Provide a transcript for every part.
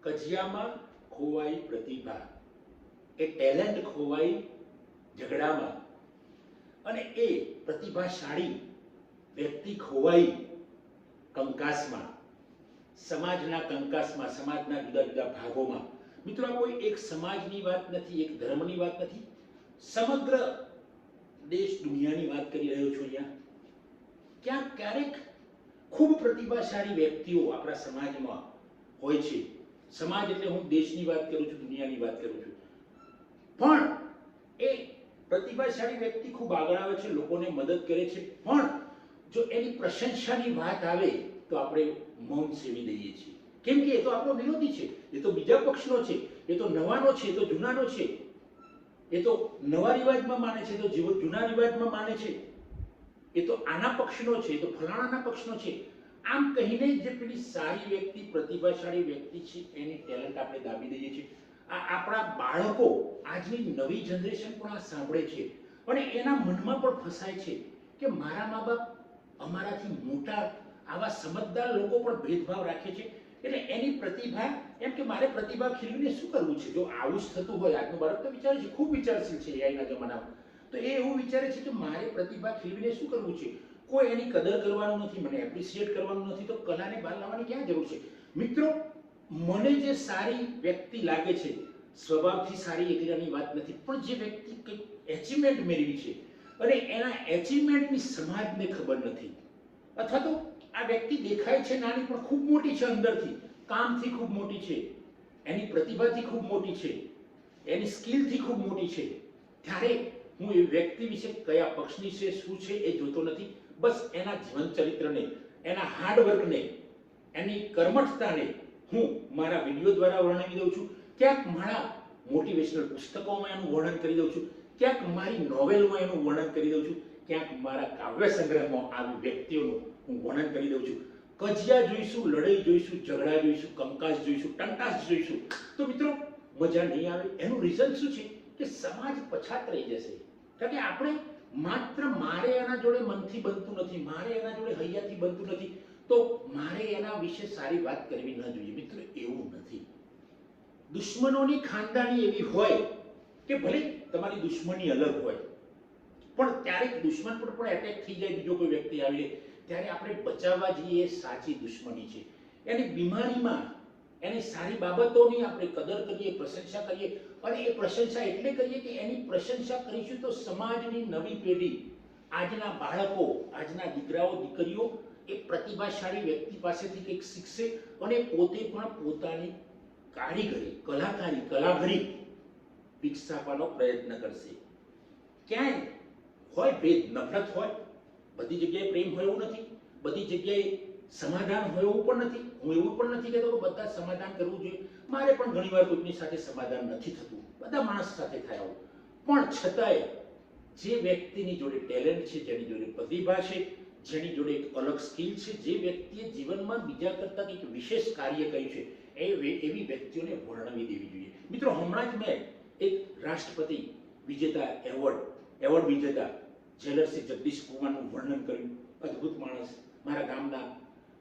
કજિયામાં ખોવાઈ પ્રતિભા, એ ટેલેન્ટ ખોવાઈ ઝઘડામાં, અને એ પ્રતિભાશાળી વ્યક્તિ ખોવાઈ કંકાસમાં, સમાજના કંકાસમાં, સમાજના જુદા જુદા ભાગોમાં. મિત્રો, આ કોઈ એક સમાજની વાત નથી, એક ધર્મની વાત નથી, સમગ્ર દેશ દુનિયાની વાત કરી રહ્યો છું. અહીંયા ક્યાંક ક્યારેક ખૂબ પ્રતિભાશાળી વ્યક્તિઓ આપણા સમાજમાં હોય છે. સમાજ એટલે હું દેશની વાત કરું છું, દુનિયાની વાત કરું છું. પણ એ પ્રતિભાશાળી વ્યક્તિ ખૂબ આગળ આવે છે, લોકોને મદદ કરે છે, પણ જો એની પ્રશંસાની વાત આવે તો આપણે મૌન સેવી દઈએ છીએ. કેમ કે એ તો આપણો વિરોધી છે, એ તો બીજા પક્ષનો છે, એ તો નવાનો છે, એ તો જૂનાનો છે, એ તો નવા રિવાજમાં માને છે, તો જૂના રિવાજમાં માને છે, એ તો આના પક્ષનો છે, એ તો ફલાણાના પક્ષનો છે. આમ કહીને જે પેલી સારી વ્યક્તિ, પ્રતિભાશાળી વ્યક્તિ છે, એની ટેલેન્ટ આપણે દાબી દઈએ છીએ. આ આપણા બાળકો, આજની નવી જનરેશન પણ આ સાંભળે છે અને એના મનમાં પણ ફસાય છે કે મારા મા બાપ અમારાથી મોટા આવા સમજદાર લોકો પણ ભેદભાવ રાખે છે, એટલે એની પ્રતિભા, એમ કે મારે પ્રતિભા ખીલવીને શું કરવું છે? જો આવું જ થતું હોય, આજનું બાળક તો વિચારે છે, ખૂબ વિચારશીલ છે એઆઈના જમાનામાં, તો એ એવું વિચારે છે કે મારે પ્રતિભા ખીલવીને શું કરવું છે? કોઈ એની કદર કરવાનું નથી, મને એપ્રિશિએટ કરવાનું નથી, તો કલાને બહાર લાવવાની ક્યાં જરૂર છે? મિત્રો, મને જે સારી વ્યક્તિ લાગે છે, સ્વભાવથી સારી એકલાની વાત નથી, પણ જે વ્યક્તિ કંઈક એચિવમેન્ટ મેળવી છે અને એના એચિવમેન્ટની સમાજને ખબર નથી, અથવા તો આ વ્યક્તિ દેખાય છે નાની પણ ખૂબ મોટી છે, અંદરથી કામથી ખૂબ મોટી છે, એની પ્રતિભાથી ખૂબ મોટી છે, એની સ્કિલથી ખૂબ મોટી છે, ત્યારે હું એ વ્યક્તિ વિશે કયા પક્ષની છે, શું છે એ જોતો નથી. બસ એના જીવન ચરિત્રને, એના હાર્ડવર્કને, એની કર્મઠતાને હું મારા વિડીયો દ્વારા વર્ણવી દઉં છું. ક્યાંક મારા મોટિવેશનલ પુસ્તકોમાં એનું વર્ણન કરી દઉં છું, ક્યાંક મારી નોવેલમાં એનું વર્ણન કરી દઉં છું, ક્યાંક મારા કાવ્ય સંગ્રહમાં આવી વ્યક્તિઓનું હું વર્ણન કરી દઉં છું. કજિયા જોઈશું, લડાઈ જોઈશું, ઝઘડા જોઈશું, કંકાસ જોઈશું, ટંટાસ જોઈશું, તો મિત્રો મજા નહીં આવે. એનું રીઝન શું છે કે સમાજ પછાત રહી જશે. કારણ કે આપણે માત્ર મારે એના જોડે મનથી બનતું નથી, મારે એના જોડે હૈયાથી બનતું નથી, તો મારે એના વિશે સારી વાત કરવી ન જોઈએ. મિત્રો, એવું નથી. દુશ્મનોની ખાનદાની એવી હોય કે ભલે તમારી દુશ્મની અલગ હોય, પણ ક્યારેક દુશ્મન પર પણ એટેક થઈ જાય, બીજો કોઈ વ્યક્તિ આવી જાય, ત્યારે આપણે બચાવવા જઈએ, સાચી દુશ્મની છે. એની બીમારીમાં, એની સારી બાબતોની આપણે કદર કરીએ, પ્રશંસા કરીએ, અને એ પ્રશંસા એટલે કરીએ કે એની પ્રશંસા કરીશું તો સમાજની નવી પેઢી, આજના બાળકો, આજના દીકરાઓ દીકરીઓ એ પ્રતિભાશાળી વ્યક્તિ પાસેથી કંઈક શીખશે અને પોતે પણ પોતાની કારીગરી, કલાકારી, કલાઘરી વિકસાવવાનો પ્રયત્ન કરશે. ક્યાંય હોય ભેદ, નફરત હોય, બધી જગ્યાએ પ્રેમ હોય એવું નથી, બધી જગ્યાએ સમાધાન હોય એવું પણ નથી. હું એવું પણ નથી કહેતો કે બધા સમાધાન કરવું જોઈએ. મારે પણ ઘણીવાર કોઈની સાથે સમાધાન નથી થતું, બધા માણસ સાથે થયા હોય, પણ છતાંય જે વ્યક્તિની જોડે ટેલેન્ટ છે, જેની જોડે પ્રતિભા છે, જેની જોડે એક અલગ સ્કિલ છે, જે વ્યક્તિએ જીવનમાં બીજા કરતાં કંઈક વિશેષ કાર્ય કર્યું છે, એવી વ્યક્તિઓને વર્ણવી દેવી જોઈએ. મિત્રો, હમણાં જ મેં એક રાષ્ટ્રપતિ વિજેતા એવોર્ડ વિજેતા જેલરસિંહ જગદીશ કુમારનું વર્ણન કર્યું. અદ્ભુત માણસ. મારા ગામના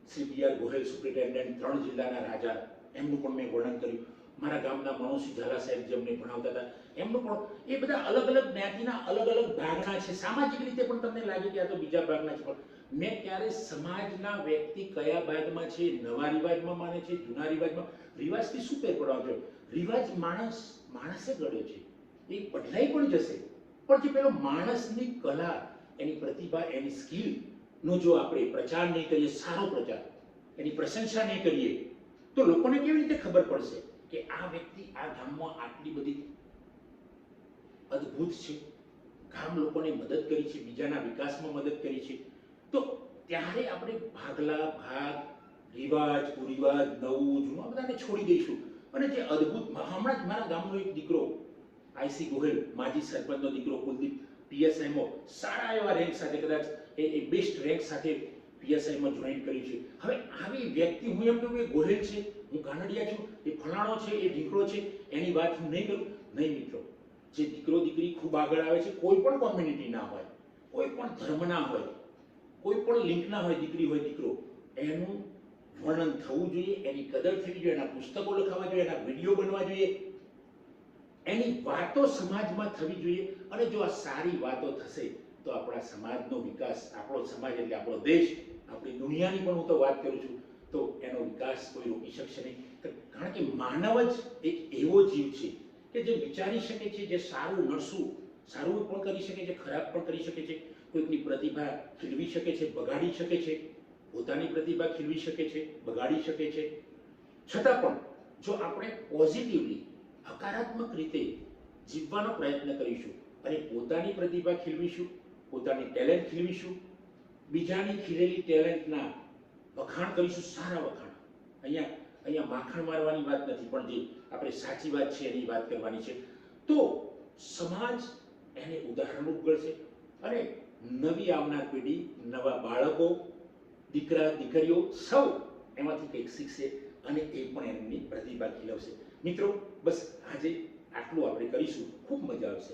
શ્રી બી.આર. ગોહિલ, સુપ્રિન્ટેન્ડન્ટ, 3 જિલ્લાના રાજા, એમનું પણ મેં વર્ણન કર્યું. મારા ગામના મનોજસિંહ ઝાલા સાહેબ જેમને ભણાવતા હતા, એમનું પણ. એ બધા અલગ અલગ જ્ઞાતિના અલગ અલગ ભાગના છે. સામાજિક રીતે પણ તમને લાગે કે આ તો બીજા ભાગના છે, પણ મેં ક્યારે સમાજના વ્યક્તિ કયા ભાગમાં છે, નવા રિવાજમાં માને છે, જૂના રિવાજમાં, રિવાજથી શું ફેર પડવાનો છે? રિવાજ માણસે ઘડ્યો છે, એ બદલાઈ પણ જશે, પણ જે પેલો માણસની કલા, એની પ્રતિભા, એની સ્કિલનો જો આપણે પ્રચાર નહીં કરીએ, સારો પ્રચાર, એની પ્રશંસા નહીં કરીએ, તો લોકોને કેવી રીતે ખબર પડશે કે આ વ્યક્તિ આ ગામમાં આટલી બધી અદ્ભુત છે, ગામ લોકોને મદદ કરી છે, બીજાના વિકાસમાં મદદ કરી છે? તો ત્યારે આપણે ભાગલા ભાગ, રિવાજ કુરિવાજ, નવું જૂનું બધાને છોડી દઈશું અને જે અદ્ભુત, હમણાં જ મારા ગામનો એક દીકરો આઈસી ગોહિલ, માજી સરપંચનો દીકરો કુલદીપ, પીએસઆઈમાં સારા એવા રેન્ક સાથે, કદાચ એ બેસ્ટ રેન્ક સાથે પીએસઆઈમાં જોઈન કર્યું છે. હવે આવી વ્યક્તિ, હું એમ કહું કે ગોહિલ છે, હું કાનડિયા છું, એ ફલાણો છે, એ ઢીકડો છે, એની વાત હું નહીં કરું. નહીં મિત્રો, જે દીકરો દીકરી ખૂબ આગળ આવે છે, કોઈ પણ કોમ્યુનિટીના હોય, કોઈ પણ ધર્મના હોય, કોઈ પણ લિંકના હોય, દીકરી હોય દીકરો, એનું વર્ણન થવું જોઈએ, એની કદર થવી જોઈએ, એના પુસ્તકો લખાવા જોઈએ, એના વિડીયો બનવા જોઈએ, એની વાતો સમાજમાં થવી જોઈએ. અને જો આ સારી વાતો થશે તો આપણા સમાજનો વિકાસ, આપણો સમાજ એટલે આપણો દેશ, આપણી દુનિયાની પણ હું તો વાત કરું છું, તો એનો વિકાસ કોઈ રોકી શકશે નહીં. કારણ કે માનવ જ એક એવો જીવ છે કે જે વિચારી શકે છે, જે સારું નરસું સારું પણ કરી શકે છે, ખરાબ પણ કરી શકે છે, કોઈકની પ્રતિભા ખીલવી શકે છે, બગાડી શકે છે, પોતાની પ્રતિભા ખીલવી શકે છે, બગાડી શકે છે. છતાં પણ જો આપણે પોઝિટિવલી, હકારાત્મક રીતે જીવવાનો પ્રયત્ન કરીશું અને પોતાની પ્રતિભા ખીલવીશું, પોતાની ટેલેન્ટ ખીલવીશું, બીજાની ખીલેલી ટેલેન્ટના વખાણ કરીશું, સારા વખાણ. અહીંયા માખણ મારવાની વાત નથી, પણ જે આપણે સાચી વાત છે એની વાત કરવાની છે. તો સમાજ એને ઉદાહરણરૂપ ગણશે અને નવી આવનાર પેઢી, નવા બાળકો, દીકરા દીકરીઓ સૌ એમાંથી કંઈક શીખશે અને એ પણ એમની પ્રતિભા ખીલવશે. મિત્રો, બસ આજે આટલું આપણે કરીશું, ખૂબ મજા આવશે.